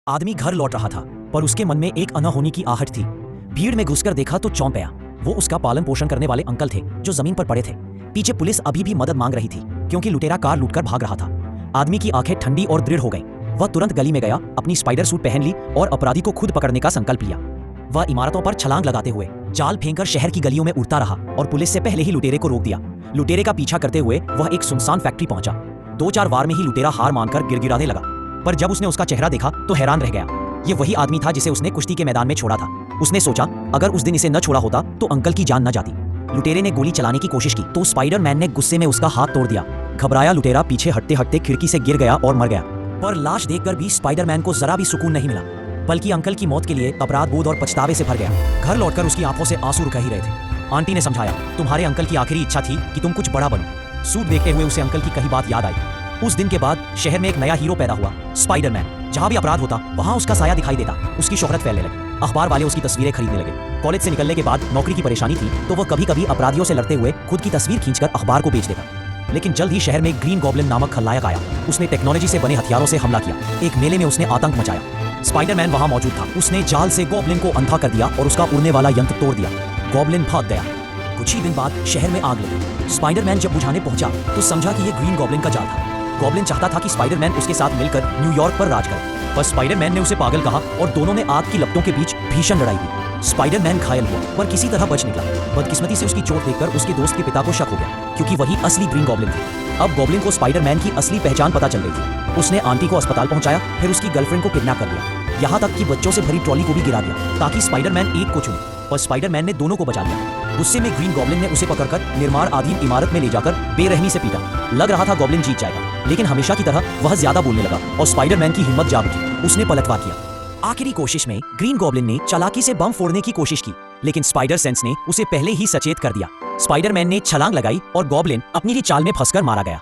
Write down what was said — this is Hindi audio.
आदमी घर लौट रहा था, पर उसके मन में एक अनहोनी की आहट थी। भीड़ में घुसकर देखा तो चौंक गया। वो उसका पालन पोषण करने वाले अंकल थे जो जमीन पर पड़े थे। पीछे पुलिस अभी भी मदद मांग रही थी क्योंकि लुटेरा कार लूटकर भाग रहा था। आदमी की आंखें ठंडी और दृढ़ हो गईं। वह तुरंत गली में गया, अपनी स्पाइडर सूट पहन ली और अपराधी को खुद पकड़ने का संकल्प लिया। वह इमारतों पर छलांग लगाते हुए जाल फेंककर शहर की गलियों में उड़ता रहा और पुलिस से पहले ही लुटेरे को रोक दिया। लुटेरे का पीछा करते हुए वह एक सुनसान फैक्ट्री पहुंचा। 2-4 वार में ही लुटेरा हार मानकर गिड़गिड़ाने लगा, पर जब उसने उसका चेहरा देखा तो हैरान रह गया। ये वही आदमी था जिसे उसने कुश्ती के मैदान में छोड़ा था। उसने सोचा, अगर उस दिन इसे न छोड़ा होता तो अंकल की जान न जाती। लुटेरे ने गोली चलाने की कोशिश की तो स्पाइडरमैन ने गुस्से में उसका हाथ तोड़ दिया। घबराया लुटेरा पीछे हटते हटते खिड़की से गिर गया और मर गया। पर लाश देखकर भी स्पाइडरमैन को जरा भी सुकून नहीं मिला, बल्कि अंकल की मौत के लिए अपराध बोध और पछतावे से भर गया। घर लौटकर उसकी आंखों से आंसू रुक ही रहे थे। आंटी ने समझाया, तुम्हारे अंकल की आखिरी इच्छा थी कि तुम कुछ बड़ा बनो। सूट देखते हुए उसे अंकल की कही बात याद आई। उस दिन के बाद शहर में एक नया हीरो पैदा हुआ, स्पाइडरमैन। जहां भी अपराध होता वहां उसका साया दिखाई देता। उसकी शोहरत फैलने लगी। अखबार वाले उसकी तस्वीरें खरीदने लगे। कॉलेज से निकलने के बाद नौकरी की परेशानी थी तो वह कभी कभी अपराधियों से लड़ते हुए खुद की तस्वीर खींचकर अखबार को बेच देता। लेकिन जल्द ही शहर में ग्रीन गॉब्लिन नामक खलनायक आया। उसने टेक्नोलॉजी से बने हथियारों से हमला किया। एक मेले में उसने आतंक मचाया। स्पाइडरमैन वहां मौजूद था। उसने जाल से गॉब्लिन को अंधा कर दिया और उसका उड़ने वाला यंत्र तोड़ दिया। गॉब्लिन भाग गया। कुछ ही दिन बाद शहर में आग लगी। स्पाइडरमैन जब बुझाने पहुंचा तो समझा कि यह ग्रीन गॉब्लिन का जाल था। गॉब्लिन चाहता था कि स्पाइडरमैन उसके साथ मिलकर न्यूयॉर्क पर राज करे, पर स्पाइडरमैन ने उसे पागल कहा और दोनों ने आग की लपटों के बीच भीषण लड़ाई हुई। स्पाइडरमैन घायल हुआ पर किसी तरह बच निकला। बदकिस्मती से उसकी चोट देखकर उसके दोस्त के पिता को शक हो गया, क्योंकि वही असली ग्रीन गॉब्लिन था। अब गॉब्लिन को स्पाइडरमैन की असली पहचान पता चल गई थी। उसने आंटी को अस्पताल पहुंचाया, फिर उसकी गर्लफ्रेंड को किडनैप कर लिया, यहाँ तक कि बच्चों से भरी ट्रॉली को भी गिरा दिया ताकि स्पाइडरमैन एक को चुने। पर स्पाइडरमैन ने दोनों को बचा लिया। गुस्से में ग्रीन गॉब्लिन ने उसे पकड़कर निर्माण अधीन इमारत में ले जाकर बेरहमी से पीटा। लग रहा था गॉब्लिन जीत जाएगा, लेकिन हमेशा की तरह वह ज्यादा बोलने लगा और स्पाइडरमैन की हिम्मत जाग उठी। उसने पलटवार किया। आखिरी कोशिश में ग्रीन गॉब्लिन ने चालाकी से बम फोड़ने की कोशिश की, लेकिन स्पाइडर सेंस ने उसे पहले ही सचेत कर दिया। स्पाइडरमैन ने छलांग लगाई और गॉब्लिन अपनी ही चाल में फंसकर मारा गया।